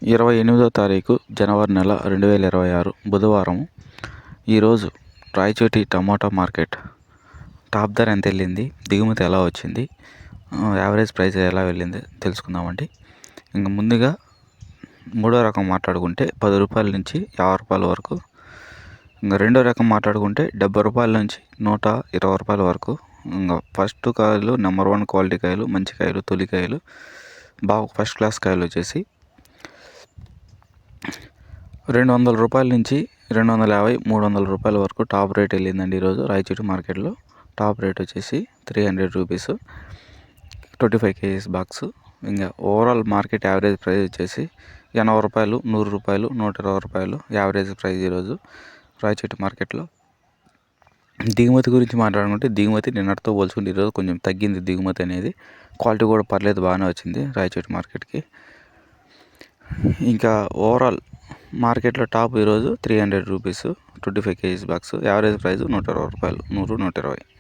28వ తారీఖు జనవరి నెల 2026 బుధవారం. ఈరోజు రాయచోటి టమాటా మార్కెట్ టాప్ ధర ఎంత వెళ్ళింది, దిగుమతి ఎలా వచ్చింది, యావరేజ్ ప్రైస్ ఎలా వెళ్ళింది తెలుసుకుందామండి. ఇంకా ముందుగా మూడో రకం మాట్లాడుకుంటే 10 రూపాయల నుంచి 50 రూపాయల వరకు. ఇంకా రెండో రకం మాట్లాడుకుంటే 70 రూపాయల నుంచి 120 రూపాయల వరకు. ఇంకా ఫస్ట్ కాయలు నెంబర్ 1 క్వాలిటీ కాయలు, మంచి కాయలు, తొలికాయలు, బాగా ఫస్ట్ క్లాస్ కాయలు వచ్చేసి 200 రూపాయల నుంచి 250, 300 రూపాయల వరకు టాప్ రేట్ వెళ్ళిందండి ఈరోజు రాయచోటి మార్కెట్లో. టాప్ రేట్ వచ్చేసి 300 రూపీస్ 25 కేజీస్ బాక్స్. ఇంకా ఓవరాల్ మార్కెట్ యావరేజ్ ప్రైస్ వచ్చేసి 80 రూపాయలు, 100 రూపాయలు, 120 రూపాయలు యావరేజ్ ప్రైస్ ఈరోజు రాయచోటి మార్కెట్లో. దిగుమతి గురించి మాట్లాడుకుంటే దిగుమతి నిన్నటితో పోల్చుకుంటే ఈరోజు కొంచెం తగ్గింది దిగుమతి అనేది. క్వాలిటీ కూడా పర్లేదు, బాగానే వచ్చింది రాయచోటి మార్కెట్కి. ఇంకా ఓవరాల్ మార్కెట్లో టాప్ ఈరోజు 300 rupees 25 kgs box. Average price 120 రూపాయలు, 100, 120.